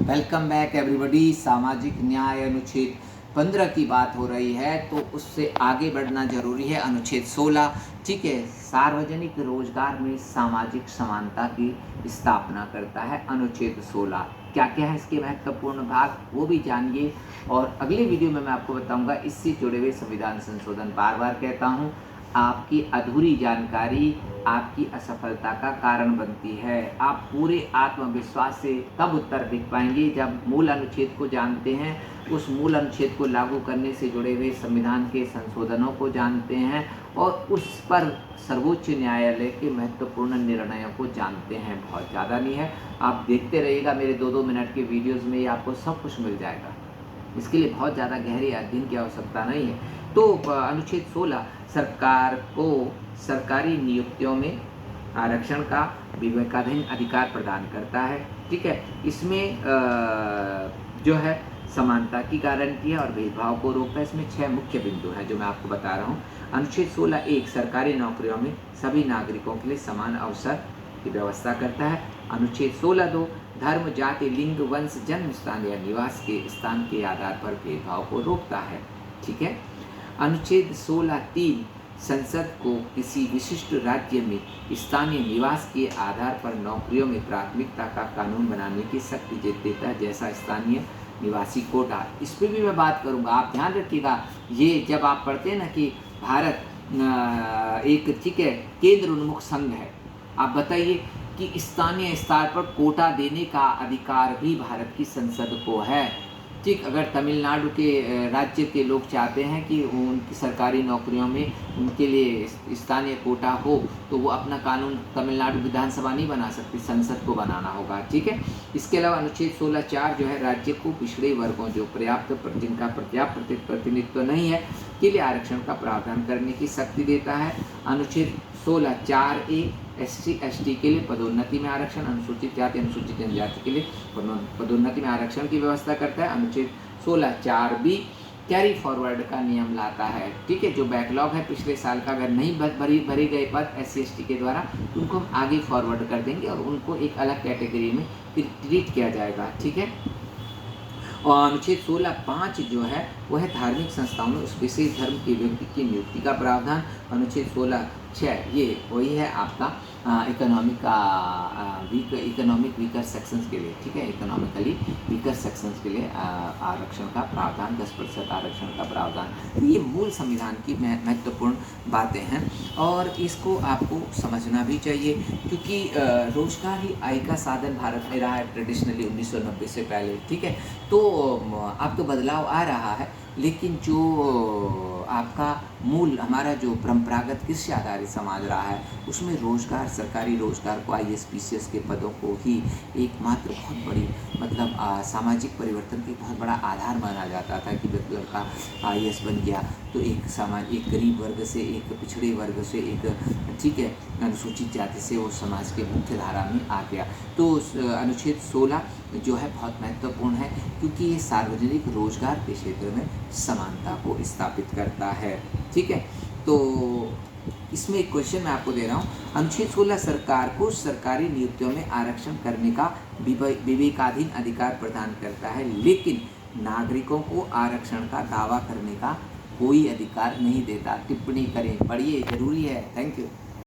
Welcome back everybody. सामाजिक न्याय अनुच्छेद 15 की बात हो रही है, तो उससे आगे बढ़ना जरूरी है। अनुच्छेद 16, ठीक है, सार्वजनिक रोजगार में सामाजिक समानता की स्थापना करता है। अनुच्छेद 16 क्या क्या है, इसके महत्वपूर्ण भाग वो भी जानिए, और अगले वीडियो में मैं आपको बताऊंगा इससे जुड़े हुए संविधान संशोधन। बार बार कहता हूँ, आपकी अधूरी जानकारी आपकी असफलता का कारण बनती है। आप पूरे आत्मविश्वास से तब उत्तर लिख पाएंगे जब मूल अनुच्छेद को जानते हैं, उस मूल अनुच्छेद को लागू करने से जुड़े हुए संविधान के संशोधनों को जानते हैं, और उस पर सर्वोच्च न्यायालय के महत्वपूर्ण निर्णयों को जानते हैं। बहुत ज़्यादा नहीं है, आप देखते रहिएगा मेरे 2-2 मिनट के वीडियोज़ में, आपको सब कुछ मिल जाएगा। इसके लिए बहुत ज़्यादा गहरे अध्ययन की आवश्यकता नहीं है। तो अनुच्छेद 16 सरकार को सरकारी नियुक्तियों में आरक्षण का विवेकाधीन अधिकार प्रदान करता है, ठीक है। इसमें जो है समानता की गारंटी है और भेदभाव को रोकता है। इसमें 6 मुख्य बिंदु हैं जो मैं आपको बता रहा हूँ। अनुच्छेद 16(1) सरकारी नौकरियों में सभी नागरिकों के लिए समान अवसर की व्यवस्था करता है। अनुच्छेद 16(2) धर्म, जाति, लिंग, वंश, जन्म स्थान या निवास के स्थान के आधार पर भेदभाव को रोकता है, ठीक है। अनुच्छेद 16(3) संसद को किसी विशिष्ट राज्य में स्थानीय निवास के आधार पर नौकरियों में प्राथमिकता का कानून बनाने की शक्ति देता है, जैसा स्थानीय निवासी कोटा। इस पर भी मैं बात करूंगा, आप ध्यान रखिएगा। ये जब आप पढ़ते हैं ना कि भारत एक, ठीक है, केंद्र उन्मुख संघ है, आप बताइए कि स्थानीय स्तर पर कोटा देने का अधिकार भी भारत की संसद को है, ठीक। अगर तमिलनाडु के राज्य के लोग चाहते हैं कि उनकी सरकारी नौकरियों में उनके लिए स्थानीय कोटा हो, तो वो अपना कानून तमिलनाडु विधानसभा नहीं बना सकती, संसद को बनाना होगा, ठीक है। इसके अलावा अनुच्छेद 16(4) जो है राज्य को पिछड़े वर्गों जो जिनका पर्याप्त प्रतिनिधित्व नहीं है के लिए आरक्षण का प्रावधान करने की शक्ति देता है। अनुच्छेद 16(4)(a) SC/ST के लिए पदोन्नति में आरक्षण, अनुसूचित जाति अनुसूचित जनजाति के लिए पदोन्नति में आरक्षण की व्यवस्था करता है। अनुच्छेद 16(4)(b) कैरी फॉरवर्ड का नियम लाता है, ठीक है। जो बैकलॉग है पिछले साल का, अगर नहीं भरी गए पद SC/ST के द्वारा, उनको हम आगे फॉरवर्ड कर देंगे और उनको एक अलग कैटेगरी में ट्रीट किया जाएगा, ठीक है। और अनुच्छेद 16(5) जो है वो है धार्मिक संस्थाओं में उस विशेष धर्म के व्यक्ति की नियुक्ति का प्रावधान। अनुच्छेद 16(6) ये वही है आपका इकोनॉमिक वीकर सेक्शंस के लिए, ठीक है, इकोनॉमिकली वीकर सेक्शंस के लिए आरक्षण का प्रावधान, 10% आरक्षण का प्रावधान। तो ये मूल संविधान की महत्वपूर्ण बातें हैं और इसको आपको समझना भी चाहिए, क्योंकि रोजगार ही आय का साधन भारत में रहा है ट्रेडिशनली 1990 से पहले, ठीक है। तो अब तो बदलाव आ रहा है, लेकिन जो आपका मूल हमारा जो परंपरागत कृषि आधारित समाज रहा है, उसमें रोजगार, सरकारी रोजगार को IAS PCS के पदों को ही एकमात्र बहुत बड़ी मतलब सामाजिक परिवर्तन की बहुत बड़ा आधार माना जाता था कि लड़का IAS बन गया तो एक गरीब वर्ग से, एक पिछड़े वर्ग से, एक, ठीक है, अनुसूचित जाति से वो समाज के मुख्य धारा में आ गया। तो अनुच्छेद 16 जो है बहुत महत्वपूर्ण है, क्योंकि ये सार्वजनिक रोजगार के क्षेत्र में समानता को स्थापित करता है, ठीक है। तो इसमें एक क्वेश्चन मैं आपको दे रहा हूँ। अनुच्छेद 16 सरकार को सरकारी नियुक्तियों में आरक्षण करने का विवेकाधीन अधिकार प्रदान करता है, लेकिन नागरिकों को आरक्षण का दावा करने का कोई अधिकार नहीं देता। टिप्पणी करें, पढ़िए, जरूरी है। Thank you.